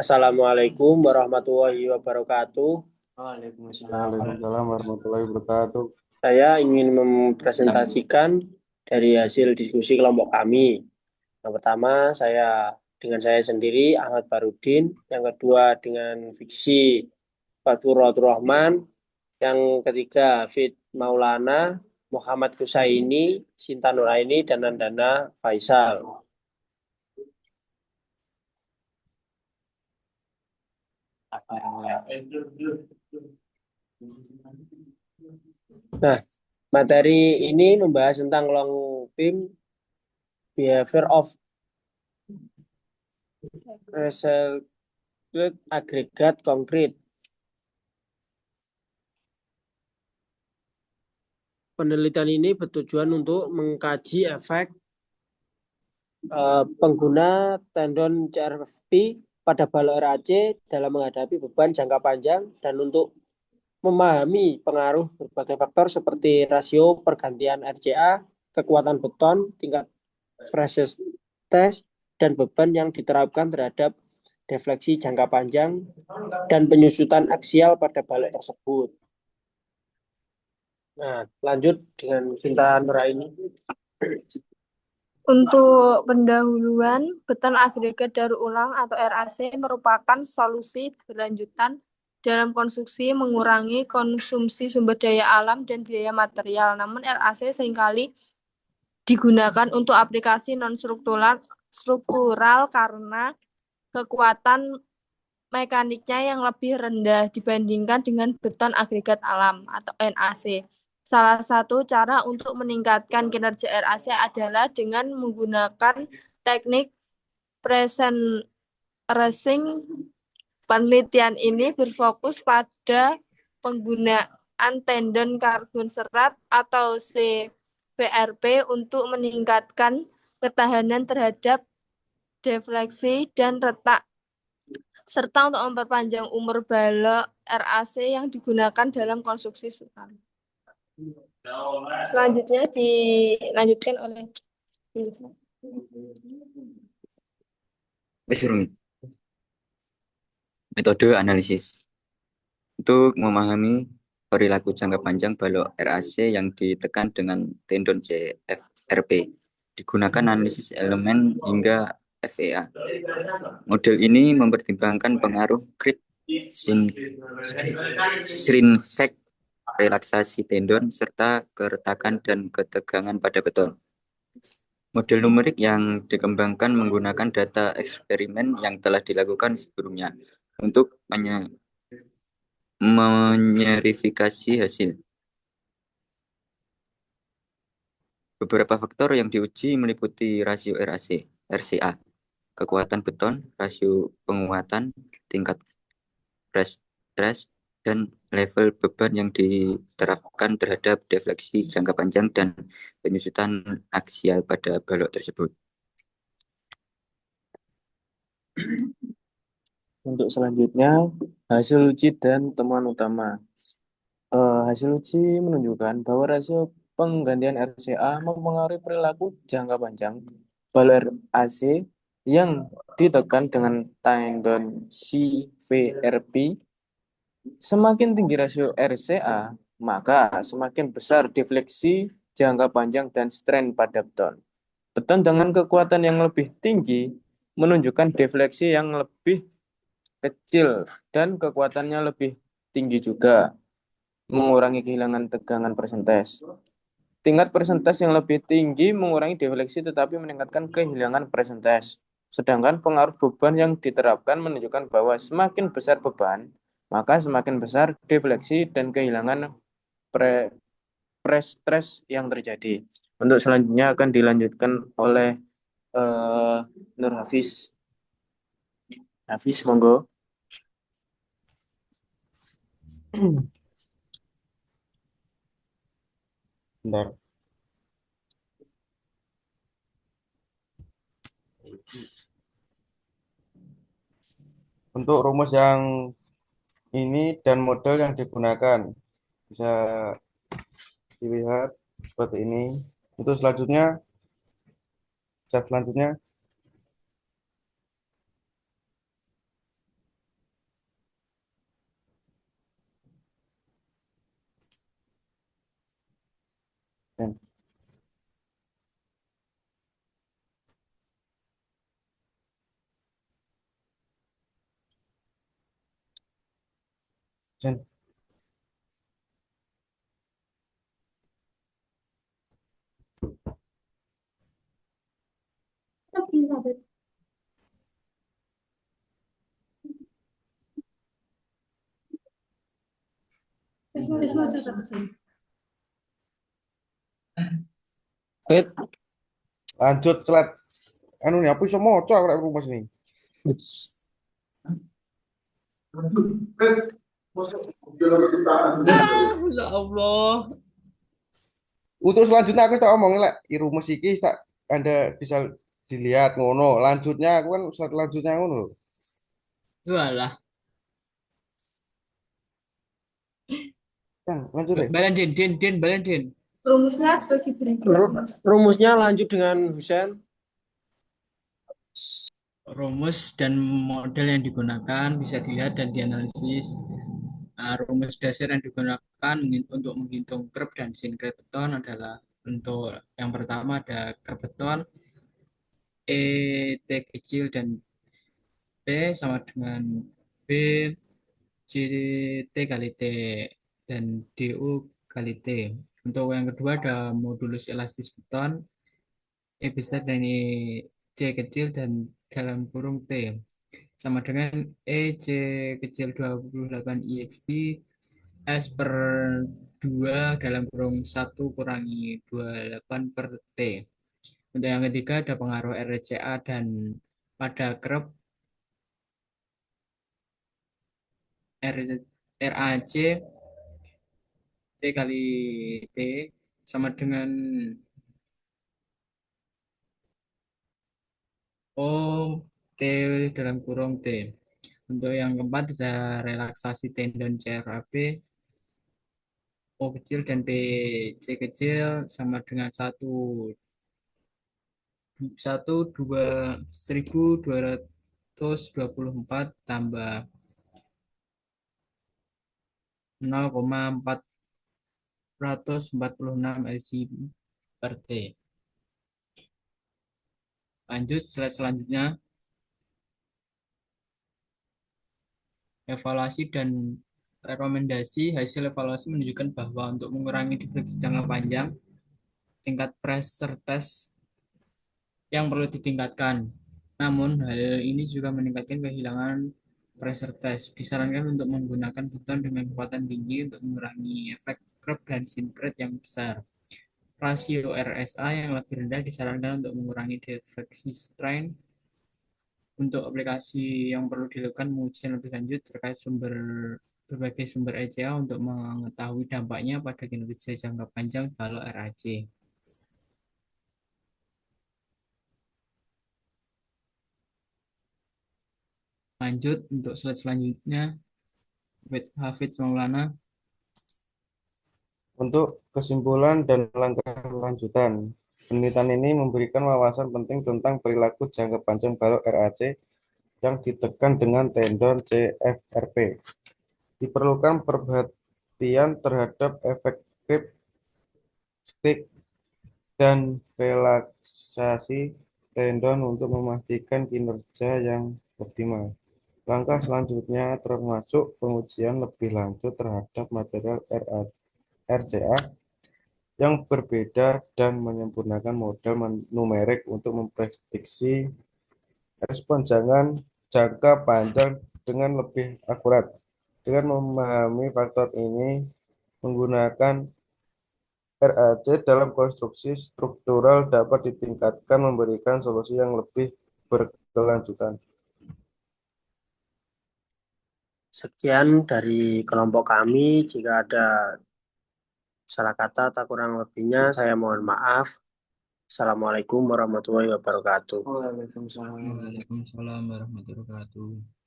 Assalamualaikum warahmatullahi wabarakatuh. Waalaikumsalam warahmatullahi wabarakatuh. Saya ingin mempresentasikan dari hasil diskusi kelompok kami. Yang pertama, saya sendiri Ahmad Barudin. Yang kedua dengan Fiksi Fatur Rahman. Yang ketiga Fit Maulana, Muhammad Kusaini, Sinta Nuraini, dan Nandana Faisal. Nah, materi ini membahas tentang long term behavior of recycled aggregate concrete. Penelitian ini bertujuan untuk mengkaji efek pengguna tendon CRFP pada balok RAC dalam menghadapi beban jangka panjang dan untuk memahami pengaruh berbagai faktor seperti rasio pergantian RCA, kekuatan beton, tingkat pressure test, dan beban yang diterapkan terhadap defleksi jangka panjang dan penyusutan aksial pada balok tersebut. Nah, lanjut dengan Sinta Nuraini. Untuk pendahuluan, beton agregat daur ulang atau RAC merupakan solusi berlanjutan dalam konstruksi mengurangi konsumsi sumber daya alam dan biaya material. Namun RAC seringkali digunakan untuk aplikasi non-struktural karena kekuatan mekaniknya yang lebih rendah dibandingkan dengan beton agregat alam atau NAC. Salah satu cara untuk meningkatkan kinerja RAC adalah dengan menggunakan teknik present racing. Penelitian ini berfokus pada penggunaan tendon karbon serat atau CVRP untuk meningkatkan ketahanan terhadap defleksi dan retak serta untuk memperpanjang umur balok RAC yang digunakan dalam konstruksi suram. Selanjutnya dilanjutkan oleh metode analisis untuk memahami perilaku jangka panjang balok RAC yang ditekan dengan tendon CFRP. Digunakan analisis elemen hingga FEA. Model ini mempertimbangkan pengaruh creep, shrink effect, relaksasi tendon, serta keretakan dan ketegangan pada beton. Model numerik yang dikembangkan menggunakan data eksperimen yang telah dilakukan sebelumnya untuk menyerifikasi hasil. Beberapa faktor yang diuji meliputi rasio RAC, RCA, kekuatan beton, rasio penguatan, tingkat stress, dan level beban yang diterapkan terhadap defleksi jangka panjang dan penyusutan aksial pada balok tersebut. Untuk selanjutnya, hasil uji dan temuan utama. Hasil uji menunjukkan bahwa rasio penggantian RCA mempengaruhi perilaku jangka panjang balok RAC yang ditekan dengan tendon CVRP. Semakin tinggi rasio RCA, maka semakin besar defleksi jangka panjang dan strain pada beton. Beton dengan kekuatan yang lebih tinggi menunjukkan defleksi yang lebih kecil dan kekuatannya lebih tinggi juga, mengurangi kehilangan tegangan persentase. Tingkat persentase yang lebih tinggi mengurangi defleksi tetapi meningkatkan kehilangan persentase. Sedangkan pengaruh beban yang diterapkan menunjukkan bahwa semakin besar beban, maka semakin besar defleksi dan kehilangan stress yang terjadi. Untuk selanjutnya akan dilanjutkan oleh Nur Hafiz. Hafiz, monggo. Bentar. Untuk rumus yang ini dan model yang digunakan bisa dilihat seperti ini. Untuk selanjutnya, Sen. Sen. Wait, Lanjut slide. Anu nih, aku iso maca aku rek rumus nih. Ya Allah. Untuk selanjutnya aku tak omongin lah, rumus iki tak Anda bisa dilihat ngono. Lanjutnya aku kan slide lanjutnya ngono. Walah. Kan, lanjut deh. Balen Din, balen Din. Rumusnya bagi rumusnya lanjut dengan Husen. Rumus dan model yang digunakan bisa dilihat dan dianalisis. Rumus dasar yang digunakan untuk menghitung kerb dan sinkret beton adalah untuk yang pertama ada kerb beton E T kecil dan T sama dengan B C T kali T dan DU kali T. Untuk yang kedua ada modulus elastis beton E besar dan C kecil dan dalam kurung T sama dengan C kecil 28 IXP S per 2 dalam kurung 1 kurangi 28 per T. Untuk yang ketiga ada pengaruh RCA dan pada kerep RAC T kali T sama dengan O T dalam kurung T. Untuk yang keempat ada relaksasi tendon CRAP O kecil dan PC kecil sama dengan satu dua 1224 tambah 0,446 LC per T. Lanjut slide selanjutnya. Evaluasi dan rekomendasi. Hasil evaluasi menunjukkan bahwa untuk mengurangi defleksi jangka panjang, tingkat pressure test yang perlu ditingkatkan. Namun, hal ini juga meningkatkan kehilangan pressure test. Disarankan untuk menggunakan beton dengan kekuatan tinggi untuk mengurangi efek kerb dan sinkret yang besar. Rasio RSA yang lebih rendah disarankan untuk mengurangi defleksi strain. Untuk aplikasi yang perlu dilakukan pengujian lebih lanjut terkait berbagai sumber ECA untuk mengetahui dampaknya pada kinerja jangka panjang kalau RAC. Lanjut untuk slide selanjutnya, Hafidz Maulana. Untuk kesimpulan dan langkah lanjutan, penelitian ini memberikan wawasan penting tentang perilaku jangka panjang balok RAC yang ditekan dengan tendon CFRP. Diperlukan perhatian terhadap efek stick dan relaksasi tendon untuk memastikan kinerja yang optimal. Langkah selanjutnya termasuk pengujian lebih lanjut terhadap material RCA yang berbeda dan menyempurnakan model numerik untuk memprediksi respon jangka panjang dengan lebih akurat. Dengan memahami faktor ini, menggunakan RAC dalam konstruksi struktural dapat ditingkatkan memberikan solusi yang lebih berkelanjutan. Sekian dari kelompok kami. Jika ada salah kata atau kurang lebihnya, saya mohon maaf. Assalamualaikum warahmatullahi wabarakatuh. Waalaikumsalam. Waalaikumsalam warahmatullahi wabarakatuh.